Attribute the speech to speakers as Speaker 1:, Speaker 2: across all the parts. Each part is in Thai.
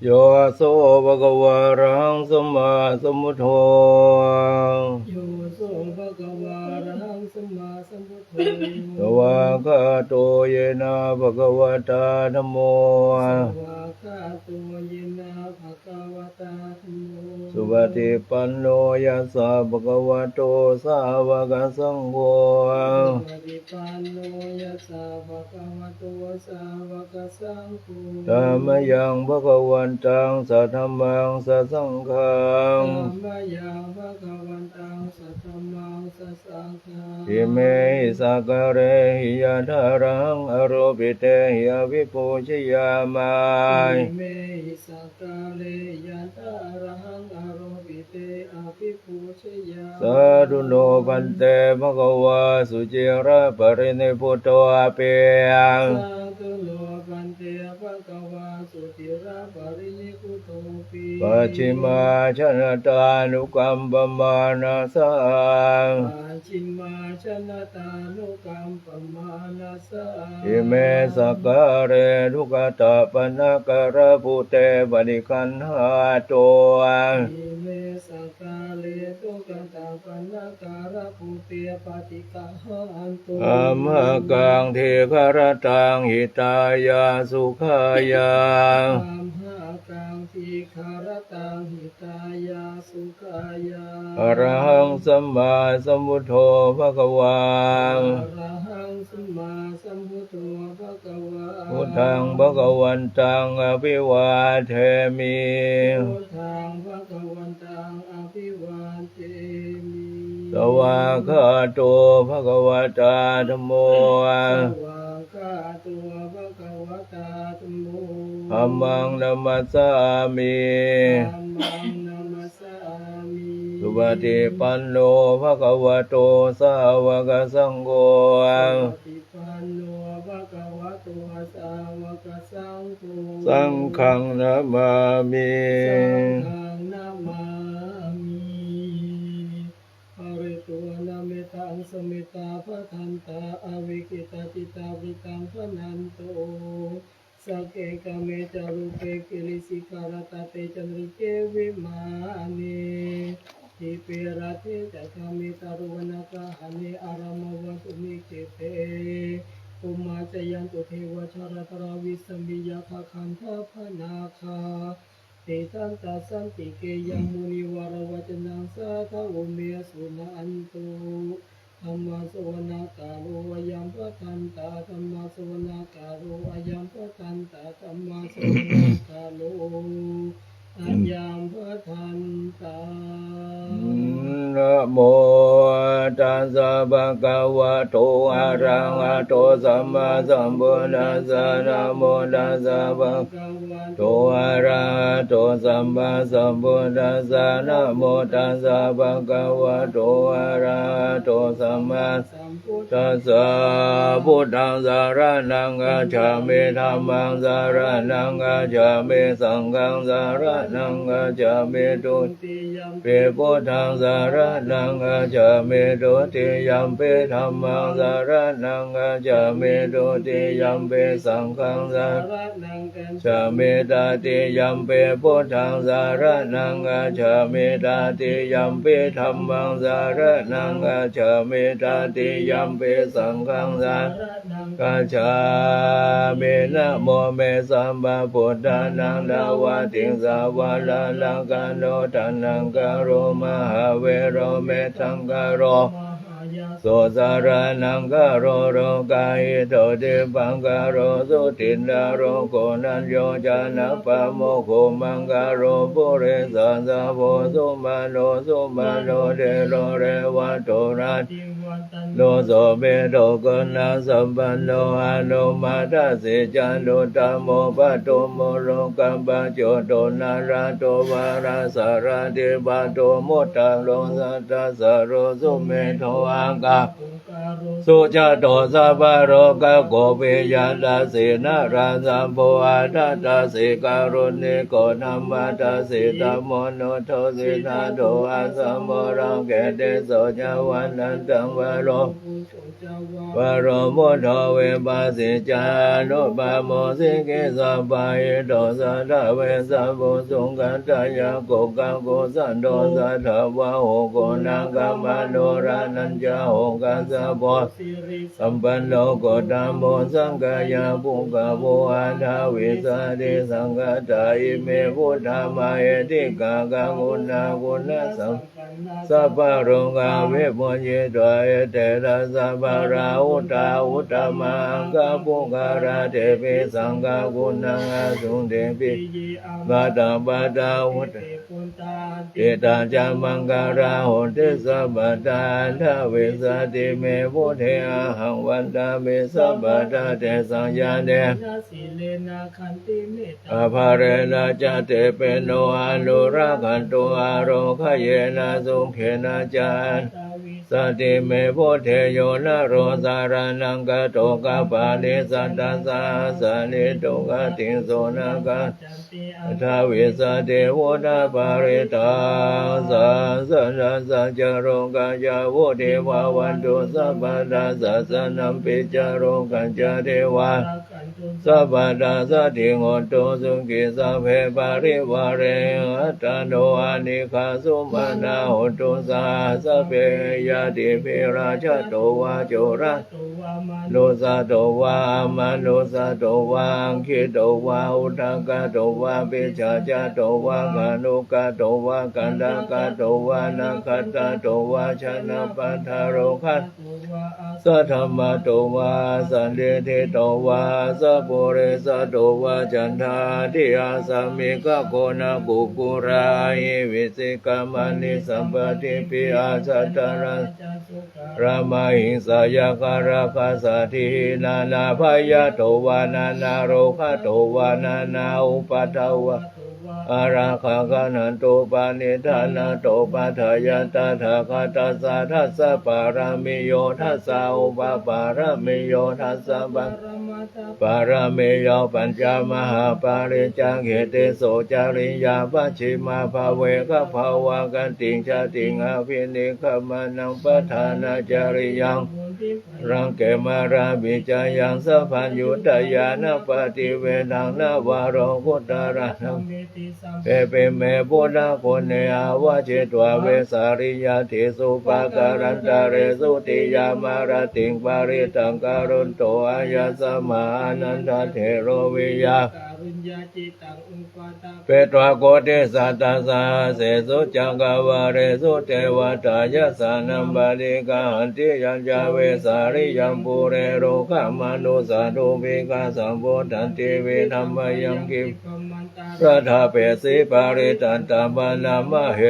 Speaker 1: โยโสภะคะวะอะระหังสัมมาสัมพุทโธ
Speaker 2: โยโสภะคะวะอะระหังสัมมาสัมพุทโธ
Speaker 1: สวากขาโตเยนะภะคะวะตาธัมโม
Speaker 2: สวากขาโตเยนะภะคะวะตาธัมโม
Speaker 1: สุปฏิปันโนยัสสะภะคะวะโตสาวกสังโฆ
Speaker 2: สุปฏิปันโนยัสสะภะคะวะโตสาวกสังโฆ
Speaker 1: ธัมมยังภะคะวันตังสัทธัมมังสัสสังฆัง
Speaker 2: ธัมมยังภะคะวันตังสัทธัมมังสัสสังฆัง
Speaker 1: อิเมหิสักกะเรหิยะทารังอโรปิเตหิอวิปูชยามาย
Speaker 2: อิเมหิสักกะเรยันตาระหังอโรปิเตอภิปูชยา
Speaker 1: สาธุโนพันเตภะคะวะสุจิระปรินิพพุตโตอาเปยัง
Speaker 2: สาธุโลปันเตภะคะวะสุติระปรินิพุตโตปิ
Speaker 1: ปัจฉิมาชนะตานุกัมปมานาสัง
Speaker 2: ปัจฉิมาชนะตานุกัมปมานัสสะ
Speaker 1: อิเมสักกะเรทุกขตาปนะกะระภูเตปฏิคันหาโต
Speaker 2: อิเมสักกะเลตุกตาปนะการะภูเตปฏิกะหันตุ
Speaker 1: อัมหกังเทคารตังหิตายาสุขายา
Speaker 2: ธัมหากังทีคารตังหิตายาสุขายา
Speaker 1: อรหังสัมมาสัมพุทโธภะคะวา
Speaker 2: อะระหังสัมมาสัมพุทโธภะคะวะ
Speaker 1: พุทธังภะคะวันตังอภิวาเทมิ
Speaker 2: พุทธังภะคะวันตังอภิวาเทมิ
Speaker 1: สวากขาโตภะคะวะตาธัมโม
Speaker 2: สวากขาโตภะคะวะตาธัมโม
Speaker 1: ธัมมังนัมมัสสามิ
Speaker 2: ธัมมังนัมมัสสามิ
Speaker 1: สุปฏิปันโนภะคะวะโตสาวกสังโฆ
Speaker 2: ปฏิปันโนภะคะวะโตสาวกสังโฆ
Speaker 1: สังฆังนะมามิ
Speaker 2: สังฆังนามามิปริตุนาเมตังสมิตาภทันตาอวิกิตาจิตาวิตังพนันโตสักเกกเมจารุเปกิลิสิการตาเตจันริเกวิมานีทิเปราเทจักามิตารุวนาคาหานิอารามวัตุมิเกเตอุมาจยันตุเทวชารตราวิสมิยาภคันธพนาคาเตตันตาสันติเกยังมุนิวารวัจนังสาทาวเมสุนันตุธรรมสวนาการโรอยัมปะทันตาธรรมสวนาการโรอยัมปะทันตาธรรมสวนาการโรอยัมปะทันตา
Speaker 1: นะโมตัสสะภะคะวะโตอะระหะโตสัมมาสัมพุทธัสสะนะโมตัสสะภะคะวะโตอะระหะโตสัมมาสัมพุทธัสสะนะโมตัสสะภะคะวะโตอะระหะโตสัมมาสัมพุทธัสสะพุทธังสารนังกัจฉามิธัมมังสารนังกัจฉามิสังฆังสารนังกัจฉามิตุติยัมปิพุทธังสารนังกัจฉามิตุติยัมปิธัมมังสารนังกัจฉามิตุติยัมปิสังฆังสารนังกัจฉามิตติยัมปิพุทธังสารนังกัจฉามิตติยัมปิธัมมังสารนังกัจฉามิตติยัมปิสังฆังสารนังกัจฉามินะโมเมสัมมาพุทธานังดาวะติงสาวาลาลังกันโนทันนังกโรมหาเวโรเมทังกโรโสสารนังกโรโรกายโตติปังกโรสุตินดาโรโกนันโยจานะปะโมโคมังกโรปุเรสัสสะโพสุมาโนเดโรเรวะโตรัสโลโสเมโตกนังสัมปันโนอนุมาทัสสิจันโตตโมปัตโตโมโลกัมปะโจโตนาราโตวาราสาราเทปะโตมุตตะโลสัตตะสะโรสุเมโทอังกา
Speaker 2: การุ
Speaker 1: สุจโตสัพพะโรกโกปิยันตสีนาราสัมโพอาทัตตสิการุณิโกนัมมัตสิตัมโมโนโทสินาโตอาสัมโมรังเกเตโสจาวันนันตังวโร
Speaker 2: กุศลจาวาว
Speaker 1: โรมุทโธเวปัสสิจานุปะโมสิกิสัพพายโตสัทธเวสัพพุสุงกันตายาโกกังโกสันโตสัทธวะโหโกนังกัมมโนรานัญจาโหกัสสะโพ
Speaker 2: สิริ
Speaker 1: สัมปันโนโกตัมโมสังกายาปุกขโวอันทาวิสาติสังฆตาอิเมพุทธามาเอติกากังอุณากุณสัม สัพพะโรงกาเวปุญญิตวะเอเตระสัพพะราอุตตาอุตตมังกะปุการะเทปิสังฆกุณังอาสุงเทปิ
Speaker 2: ปิยิอา
Speaker 1: บาตาบาตาอุต
Speaker 2: เตปุนตา
Speaker 1: เจตาจามังการาโหติสัพพะทานทเวสติเมพุทเทอาหังวันตาเมสัพพะทาเตสังยาเน
Speaker 2: นาสีเลนะขันติเมตตา
Speaker 1: อาภาเรนะจเตเปโนอนุรักขันตุอาโรคเยนะสุเขนะจาน
Speaker 2: ตาวิ
Speaker 1: สติเมโพเทโยนะโรสารนังกะโตกะปานิสัตตสาสานิโตกะติงโสนะกะ
Speaker 2: จันติอา
Speaker 1: ทาวิสเทวดาปาริตาสัสสะสัจจโรกัญจาวุเทวาวันตุสัพพะทาสัสสะนัมปิจโรกัญจเทวา
Speaker 2: ขันตุ
Speaker 1: สัพพะทาสัตถิโงโตสุขิสัพเพปาริวาเรอัตตโนอานิคาสุมานาโหตุสาสัพเพยาติภิราชโตวาโจระ
Speaker 2: ตุวามา
Speaker 1: โนสะโตวามาโนสะโตวาอังคิโตวาอุทกะโตวาปิจาจาโตวากานุกะโตวากันดากะโตวานาคตะโตวาชนะปันทาโรคัส
Speaker 2: ตุวาอา
Speaker 1: สัทธมะโตวาสันเดเทโตวาสัพปุเรสะโตวาจันทาทิอาสามิกะโกนะกุกุราหิวิสิกามานิสัมปติปิอาสัตตารัส
Speaker 2: จาสุกา
Speaker 1: รามาหิงสายาการาคาสาธินานาพยาโตวานานาโรคาโตวานานาอุปาทาวะ
Speaker 2: ตุวา
Speaker 1: อาราคากันันโตปานิธานาโตปัฏฐายาตถาคตัสสะทัสสะปารามิโยทัสสะอุปปารามิโยทัสสะบัง
Speaker 2: ปรมาตา
Speaker 1: ปารามิโยปัญจมหาปาริจังเหเตโสจาริยาปัจฉิมาภาเวกภาวะกันติงชาติงอภินิขมานังปทานาจาริยัง
Speaker 2: บุญทิพย์
Speaker 1: รังเกมาราบิจายังสัพพัญยุตยานาปฏิเวนังนาวาโรกุตระนัง
Speaker 2: เมติสัม
Speaker 1: เปเปเมปุณะโคเนอาวะเจตวะเวสาริยาติสุปาการันตาเรสุติยามารติงปาริตังการุณโตอายาสมานันทเทโรวิยา
Speaker 2: การุญญาจิตังอุปาตา
Speaker 1: เปตวะโกเทสัตตาสาเสสุจังกาวาเรสุเทวตายาสานัมบาลิกาหันติยัญจาเวสาริยัมปุเรโรคามานุสาธุวิกาสัมโพธันติเวธรรมยังกิม
Speaker 2: ปมันตา
Speaker 1: พระธาเปสิปาริตันตมานามะเห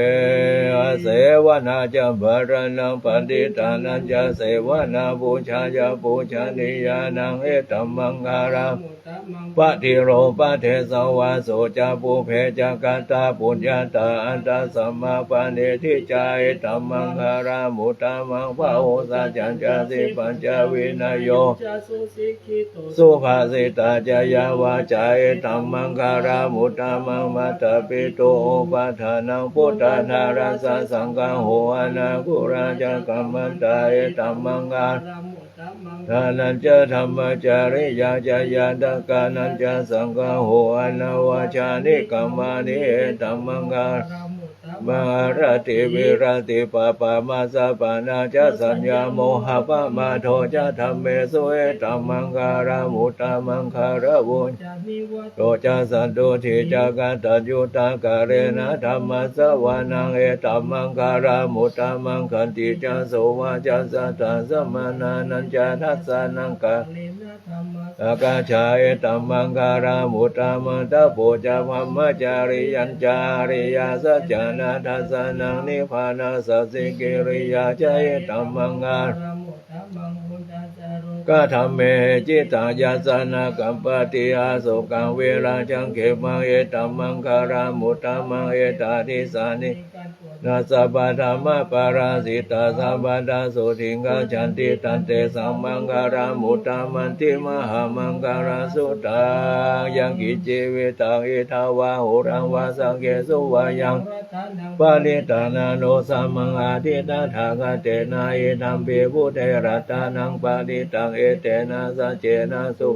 Speaker 1: อเสวนาจะบารนังปฏิตานันจะเสวนาบูชาจะบูชานิยานังเอตัมมังการา
Speaker 2: มุตตะมัง
Speaker 1: ปะทิโรปะเทสวาโสจะปุเพจะกันตาปุญญาตาอันตสัมมาปานิทิจาเอตัมมังการามุตตะมังภาโหสัจจันจะสิปัญจวินยโย
Speaker 2: จาสุสิกขิโต
Speaker 1: สุภาสิตาจายาวาจาเอตัมมังการามุตตะมังมัตตปิโตปัฏฐานังพุทธานารัสสะสังฆังโหอนาคุราจะกัมมันตาเอตัมมังการ
Speaker 2: รามุตตะมัง
Speaker 1: ทานันจะธรรมจาริยาจายาตกานันจะสังฆังโหอนาวาชานิกัมมานิเอตัมมังการ
Speaker 2: รามุตตะ
Speaker 1: มหารติวิรติปะปะมาสะปานาจะสัญญาโมหะปะมาโทจะธรรมเมสุเอตัมมังการามุตตะมังคารวุญ
Speaker 2: จานิวัต
Speaker 1: โตจะสันตุทิจักตัญญูตากะเรนะธรรมะสวานังเอตัมมังการามุตตะมังคันติจะโสวาจะสัตตะสมานานันจะทัสสะนังกะ
Speaker 2: เลนะธรรมะ
Speaker 1: อากาชาเอตัมมังการามุตตะมังตะโพจะพัมมจาริยัญจาริยาสัจจานาทัสสะนังนิพพานาสัสสิกิริยาจะเอตัมมังการ
Speaker 2: รามุตตะมังพุทธาจารุ
Speaker 1: ก็ทำเมจิตายาสนากัมปติอาสุกังเวลาจังเขมังเอตัมมังคารามุตตะมังเอตาทิสานิ
Speaker 2: การปวด
Speaker 1: นาสัพพธรรมปาราสิตาสัพพทาสุทิงกัจฉันติตันเตสัมมังการามุตตามันติมหามังการาสุตังยังกิจิวิตังอิทาวาหุรังวาสังเกสุวายังปาลิตานาโนสัมมังอาทิตาทากเตนะอิธัมปิพุทเทระตานังปาลิตังเอเตนะสัจเจนะสุ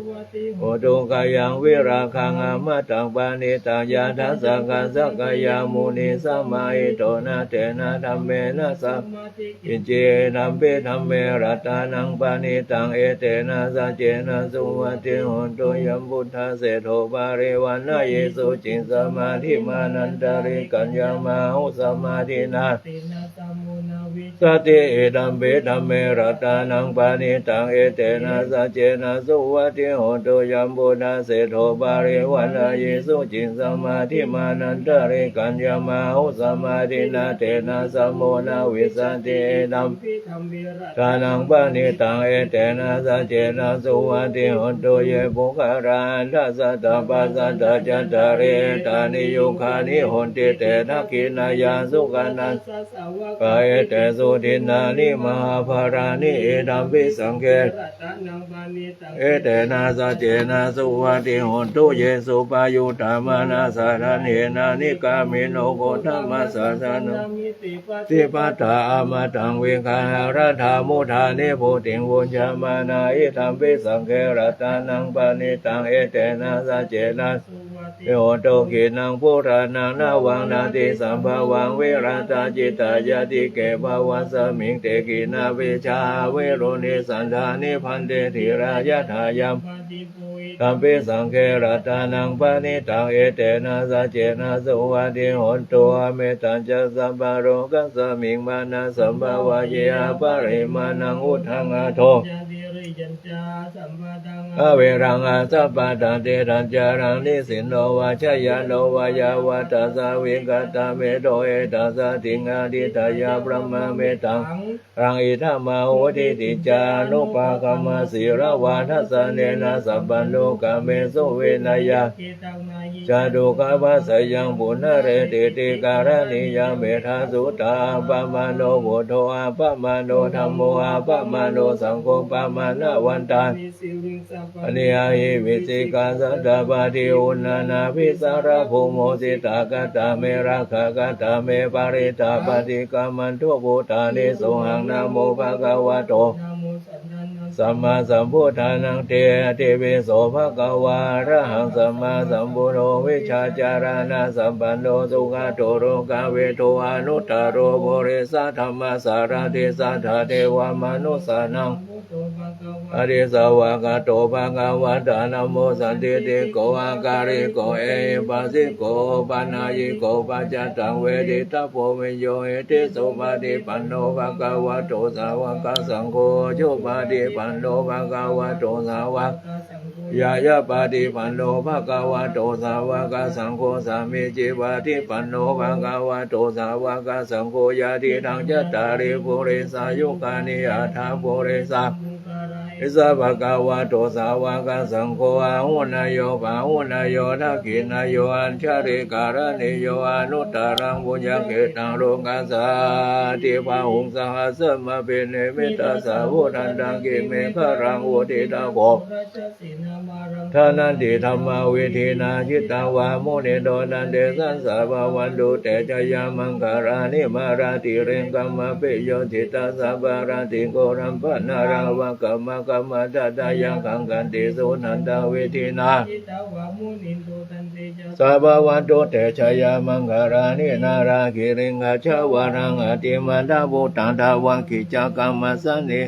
Speaker 1: โอตุกายังวิราคังอมตังปานิตังยาทัสสะกัสสะกายามุนีสัมมาอิโตนะเตนะธัมเมนะสัมอิเจนัมเปธัมเมรัตานังปานิตังเอเตนะสัจเจนะสุวัติโหตุยัมพุทธะเสโทปาริวันนะเยสุจินสมาธิมานันตาริกัญญามาหุสมาธินาสติเอตัมเปธัมเมรัตานังปานิตังเอเตนะสัจเจนะสุวัติโหตุยัมพุทธะเสโทปาริวันนะเยสุจินสมาธิมานันตาริกัญญามาหุสมาธินาเตนะสัมโมนาวิสันติเอตัมทานังปานิตังเอเตนะสัจเจนะสุวัติโหตุเยปุคารานัสสะตาปัสสะตาจัตตาเรตานิยุคานิโหติเตนะกินายาสุขานัสกายเตสุทินานิมหาภารานิเอตัมปิสังเกเอเตนะสัจเจนะสุวัติโหตุเยสุปายุตตามนาสารเนนานิกามิโนโกธรรมสสสนติปัฏฐาอมตังเวคาราธามุธานิโพติงวุญญามานาอิธัมปิสังเกรัตานังปานิตังเอเตนะสัจเจนะโยโตกินังพุทธานังนาวังนาติสัมภาวังเวราตาจิตายาติเกภาวะสมิงเตกินาเวชาเวโรนิสันธานิพันเตถิรายะทายัมตัมปิสังเกรัตานังปานิตังเอเตนะสัจเจนะสุวัติโหตุอเมตัญจะสัมปโรกัสสมิงมานะสัมภาวะเยอะปริมาณังอุทังอโทอเวรังอาสัพพะตันเตรัญจารังนิสินโนวาชยโนวายาวัตสาวิกตาเมโตเอตัสสะติงาดิตายาพระมเมตังรังอิทัมมาโหติติจานุปากรรมสีรวาทัสสะเนนะสัพพันโลกาเมสุเวนยาจาดุกาภัสยังปุณเรติติการณิยาเมธาสุตาปะมาโนโวโทอาปะมาโนธัมโมอาปะมาโนสังโฆปะมานะวันตาอนิยาหิวิสิกาสัตตปาติอุณานาภิสารภูโมสิตากตาเมราคกตาเมปาริตาปฏิกามันทุภูตานิสุหังนะโมภะคะวะโตสัมมาสัมพุทธานังเตเตเวโสภะคะวะอะระหังสัมมาสัมพุทโธวิชชาจารณะสัมปันโนสุขโตโรกาเวโทอนุตตโรโภเรสะธัมมาสารติสัทธาเทวมนุสสานังอริสาวกโตภะคะวะตานะโมสันติติโกอาการิโกเอปัสสิโกปานายิโกปัจจตังเวทิตาโพวิโยเอติสุปฏิปันโนภะคะวะโตสาวกสังโฆจุปฏิปันโนภะคะวะโตสาวกยายาปฏิปันโนภะคะวะโตสาวกสังโฆสามิจิปฏิปันโนภะคะวะโตสาวกสังโฆยาติทังจัตตาริปุริสายุคานิอัฏฐาปุริสาอิสภะคะวะโตสาวกสังโฆอาหุนายโยปะหุนายโยทักขินายโยอัญชริการณิโยอนุตตรังบุญญเกตังโลกัสสาติภาหุงสังฆสัมมาเปเนมิตาสาวุทันตังกิเมฆรังอุทิตาโกทานันติธรรมวิธีนาจิตตวามุนิโดนันเดสัสสะภวันตุเตจยามังคารานิมาราติเรงกัมมะเปโยติตาสัพพาราติโกรัมปนารังวะกัมมะกัมมะตตายังขังกันติสุนันตวิธีนาสัพพวันตุเตชยามังคารานินาราคิริงกัจฉวารังอติมันดาบุตังดาวังกิจกรรมสันนิ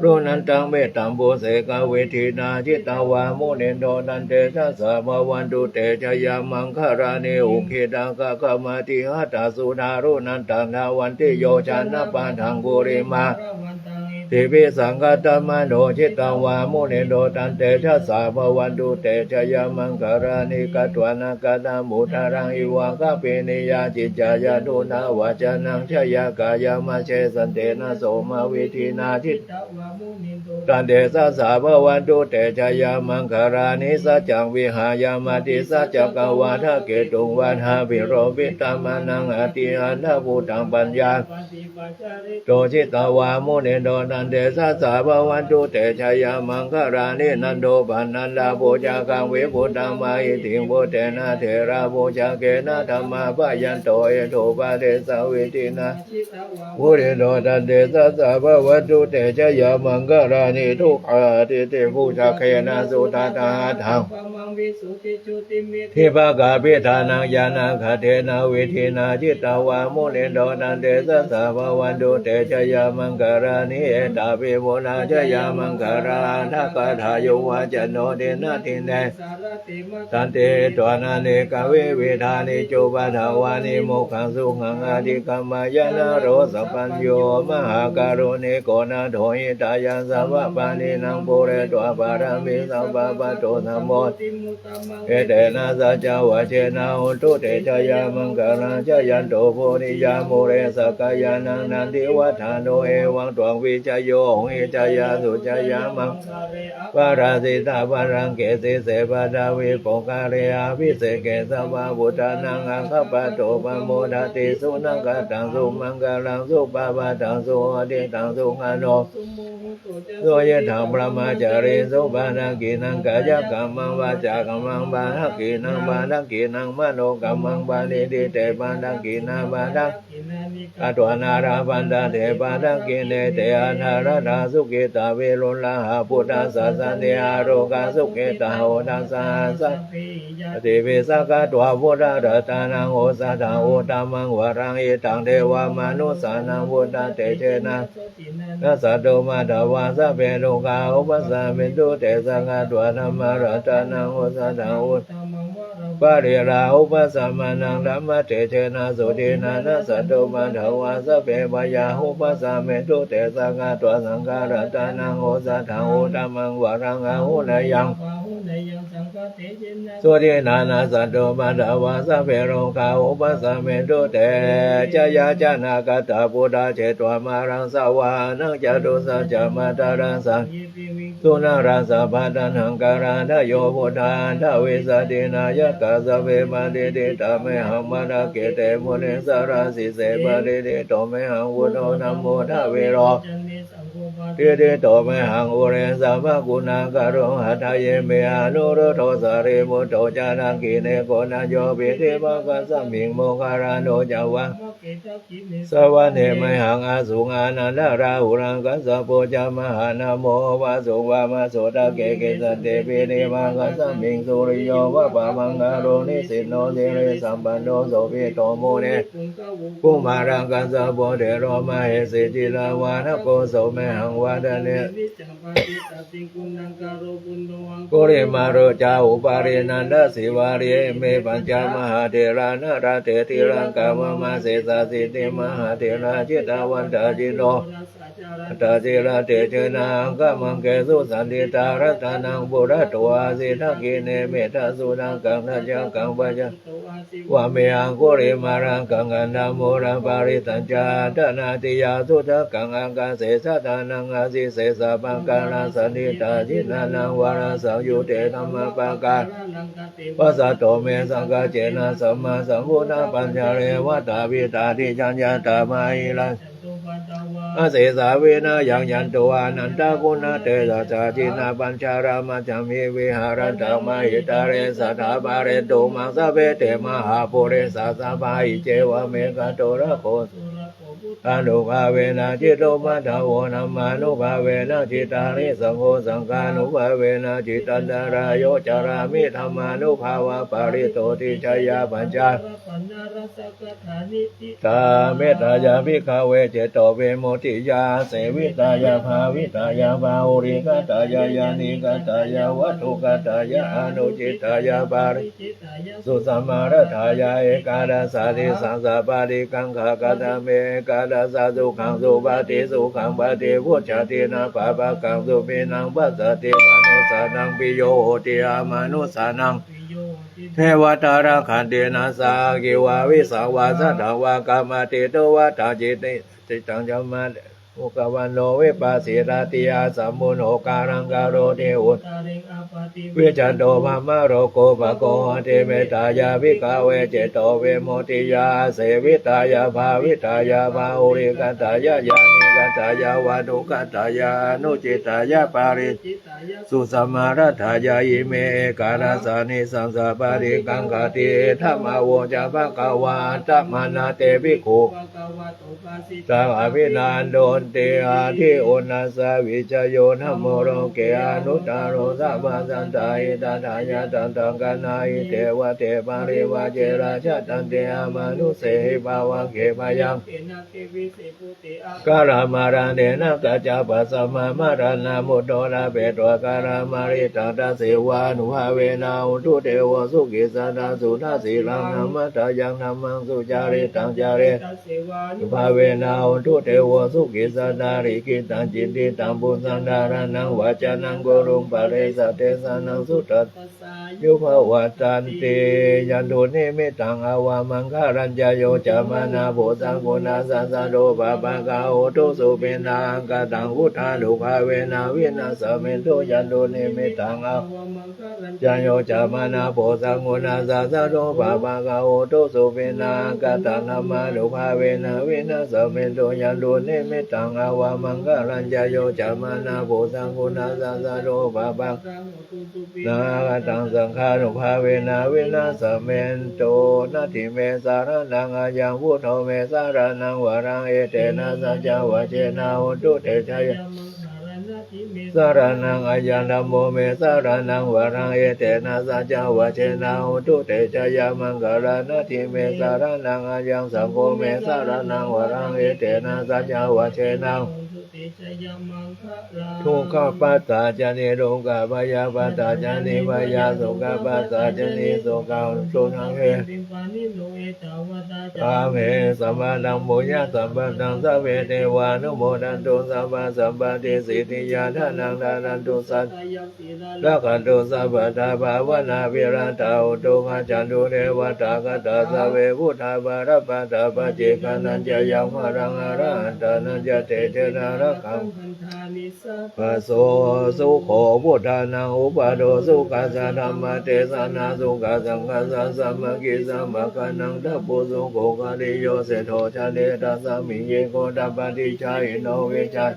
Speaker 1: รูนันตังเมตตัมโพเสกเวทีนาจิตตวามุนิโดนันเตสัสสะภวันตุเตชยามังคารานิอุเคดังกะกะมาติหัตถสุนารุนันตังนาวันติโยชนะปันทังกุริมา ติวิสังฆตมโนชิตวามุนิโนตันเตชะสาภวันตุเตชะยามังคารานิกัตวานากตามุตารังอิวังคปินิยาจิจายานุนาวาจานังชยากายามาเชสันเตนะโสมาวิธีนาทิตันเตสะสาภวันตุเตชะยามังคารานิสัจจังวิหายามาติสัจจกวาทะเกตุงวันหาภิโรปิตามานังอติอันทภูตังปัญญาโตชิตวามุนิโนนันเดสะสาภวันตุเตชะยามังคารานินันโดปันนันดาโพจาคังเวปุตังมาอิติงโพเตนะเถระโพจาเกนะธรรมาปะยันโตเอโทปะเดสาวิตินะมุนิโนนันเดสะสาภวันตุเตชะยามังคารานิทุกขาติเตภูชาเคนะสุตตาทังทิภากาปิธานังญาณคเทนะวิธีนาจิตาวามุนิโนนันเดสะสาภวันตุเตชะยามังคารานิเอตาปิโมนาชยามังคาราทักขทายุวาจโนเดนะทินเนตันเตตวานาเนกเวเวทานิโจปะทาวานิโมขังสุขังอาทิกัมมายนะโรสัพพัญโยมหาการุณิโกนาโถหิตายัสสะวะปานินังปุเรตวะปารามิสัมปะปะโตธัมโมเอเตนะสัจจวะเชนะหุตุเตชะยามังคาราชยันโตโพธิยาโมเรสกายานังนันทิวัฏฐานโนเอวังตวังวิจโยหิจายาสุจายามังปาราสิตาปารังเกสิเสปะดาวิโปกาเรอาภิเสเกสัมมาบุตานังอังคปะโตปะโมดาติสุนังกตังสุมังคลังสุปะปะตังสุอดิตังสุขโนโสยะธรรมประมาจาริสุปานากินังกายกรรมังวาจากรรมังบาหกินังบาดังกินังมโนกรรมังบาลิดิเตปาดังกินาบาดังอัตวานาราปันดาเทปาดังกิเนเตอานาราดาสุกิตาเวรุลาหาพุทธาสัสเนอาโรกาสุกิตาโหดังสัสติเวสกะตวะพุทธะรัตานังโอสัตถะโอตามังวรังเอตังเทวามนุสานังพุทธะเตเชนะนัสสะโตมาทวาสะเปโลกาอุปสัมมิตุเตสังฆตวะธัมมารัตานังโอสัตถะโอปะริราอุปสัมมานังธัมมะเตเชนะสุตินานัสสะโตมาทวาสะเปวายาอุปสัมมิตุเตสังฆตวะสังฆรัตานังโอสัตถะโอธัมมังวรังอาหุนยังสุตินานัสสะโตมาทวาสะเปโลกาอุปสัมมิตุเตจยาจานากตาพุทธาเจตวามารังสาวานังจตุสัจจมาตารังสังสุนารัสสะพัตันังการาทโยพุทธาทวิสตินายกาสเวมาดิติตาเมหังมานาเกเตมุนิสาราสิเสปะดิติโตเมหังวุโนนัมโมทเวโรติติโตเมหังอุเรสัมภกุณาการุหัตถเยเมอนุรุโทสาริมุตโตจานังกิเนโกนาโยปิเทภกัสสมิงโมคาราโนจาวังสวะเนมหังอาสุงานันทราหุรังกัสสะโพจามหานาโมวาสุวามาโสตเกเกสันเตปิเนมังกัสสมิงสุริโยวะปะมังคารุนิสิโนเทเรสัมปันโนโสภิโตโมเนกุมารังกัสสะโพเทโรมาเหสิจิลาวานะโกโสเมหังวาดเนโกริมาโรจาอุปารินันทสิวาริเมปัญจมหาเถระนาราเถติรังกามมาเสสาสิติมหาเถระจิตาวันตาจิโนตาจิระเตเจนะกามังเกสุสันติตารัตนังบุระตัวสิทักขิเนเมตาสุนังกังนาจังกังปัจจวะเมหังโกริมารังกังอันนาโมรังปาริตัญจาตนาติยาสุทักกังอังกาเสสะทานังอาสิเสสะปังกาลสันติตาจินานังวาราสังยุเตธัมมปังกาปัสสะโตเมสังฆเจนะสัมมาสัมพุทธปัญญาเรวตาวิตาทิจัญญาตามาหิรังอาเสสาเวนะยังยันโตอานันตากุณเตสะจาจินาปัญชารามาจัมมิวิหารันตมาหิตาเรสัทธาบาเรโตมังสะเวเตมหาปุเรสัสสะภาหิเจวะเมกะโตระโคอนุภาเวนะจิตโตปัฏฐาวนามานุภาเวนะจิตาริสังโฆสังฆานุภาเวนะจิตันตรายโยจารามิธรรมานุภาวะปาริโตติชยาปัญจาตาเมตตายาภิกขเวเจโตเวโมติยาเสวิตายาภาวิตายาภาอุริกตายายานิกตายาวัตถุกตายาอนุจิตายาปาริสุสัมมารัตายาเอกาดาสาธิสังสาปาริกังขากตเมกา ดาสาสุขังสุปฏิสุขังปฏิพุทธาตินาปะปะกังสุปินังปัสสติมนุสานังปิโยโหติอามนุสานังเทวตาราคันเตนะสากิวาวิสาวาสัทธวากามติโตวัฏจิติติตังจามาอุกวันโนวิปัสสิราติยาสัมมุโนการังการโรเทอุตวิจันโตภามะโรโกภะโกเทเมตายาวิกาเวเจโตเวโมติยาเสวิตายาภาวิตายาภาอุริกันตายายานิกันตายาวานุกันตายานุจิตายาปาริสุสมารัฐายาอิเมกาลาสานิสังสาปาริกังกติธรรมโวจาภกวาตัมนาเตภิกขุสังอภินันโดนเตอาทิโอนัสสาวิจโยนะโมโรเกอนุตตโรสัมมาสันตาอิตันทายาตันตังกนาอิเทวะเทปาริวะเจราชตันเตอามานุเสหิภาวะเขมายังกาลามารันเดนะกัจจปัสสมามารานามุตโตระเปตวะการามาริตาตาเสวานุภาเวนาอุตุเทวสุกิสันตสุนาสีลังนามัตตายังนามังสุจาริตังจารินุภาเวนาอุตุเทวสุกิสันตาริกิตังจิตติตังปุสันดารานังวาจานังโกรุงปะเรสเตสานังสุตัสยุภวตันติยันโทนิมิตังอาวามังคารัญญโยจามานาโพสังโกนาสันสโดปะปะกาโอตุสุปินังกตังวุฒาลุภาเวนาวินาสเมนโตยันโทนิมิตังอาวจันโยจามานาโพสังโกนาสันสโดปะปะกาโอตุสุปินังกตังนามาลุภาเวนาวินาสเมนโตยันโทนิมิตังอาวามังคารัญญโยจามานาโพสังโกนาสันสโดปะปะนาตังสังฆานุภาเวนะวินาสเมนโตนาทิเมสารนังอายังพุทโธเมสารนังวรังเอเตนะสัจจวะเจนะหุตุเตชะสารนังอายังธัมโมเมสารนังวรังเอเตนะสัจจวะเจนะหุตุเตชะยามังกรณทิเมสารนังอายังสังโฆเมสารนังวรังเอเตนะสัจจวะเจนะทุกขปัสสะจานิโรกะพยาปัสสะจานิพยาสุขปัสสะจานิสุขังสุขังเอกาเมสัมมานังโมยะสัมปันนังสัพเพเทวานุโมทันตุสัพพะสัมปติสิทธิยาทานังทานันตุสัตละขันตุสัพพะทาภาวนาวิรัตาอุตุขจันตุเทวตากตาสเวพุทธาบารปัตตาปเจกานันจะยังมรังอรหันตานันจะเตเจนาระคังปะโสสุโขพุทธานังอุปโดสุขัสสะธัมมะเทศนาสุขัสสังฆัสสะสัมมกิสัมมะกนังทัพพุสุโขกะริโยเสโทชะเดตัสสมิเยโกตัปปติชาอิโนวิชา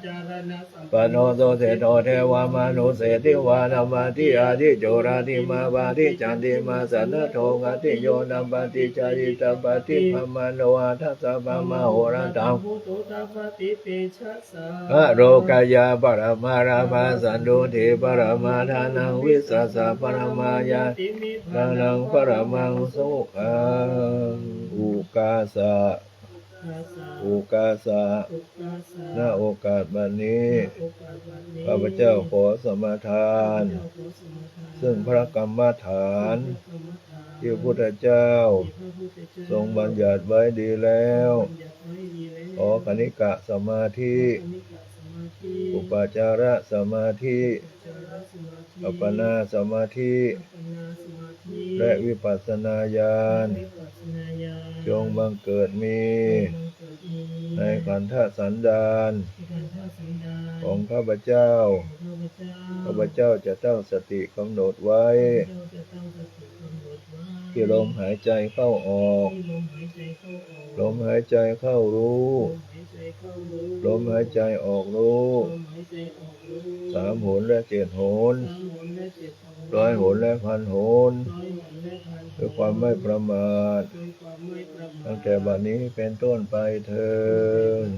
Speaker 1: ปโนโสเสโทเทวามนุเสติวานัมมติอาทิโจราติมาบาทิจันติมาสันนโทกติโยนัมปติจายิตปฏิภมโนอาทัสสะปะมะโหรันตังอะโรกายาปรมาราภาสันโดธิปรมาทานังวิสัสสะปรมายาทานังปรมังสุขังอุกาสะอุกาสะณโอกาสบัดนี้ข้าพเจ้าขอสมาทานซึ่งพระกรรมฐานที่พระพุทธเจ้าทรงบัญญัติไว้ดีแล้วขอคณิกะสมาธิอุปจารสมาธิอัปปนาสมาธิและวิปัสสนาญาณจงบังเกิดมีในขันธสันดานของข้าพเจ้าข้าพเจ้าจะตั้งสติกำหนดไว้ที่ลมหายใจเข้าออกลมหายใจเข้ารู้ลมหายใจออกรู้3 หนและ7 หน100 หนและ1,000 หนด้วยความไม่ประมาทตั้งแต่บัดนี้เป็นต้นไปเถิด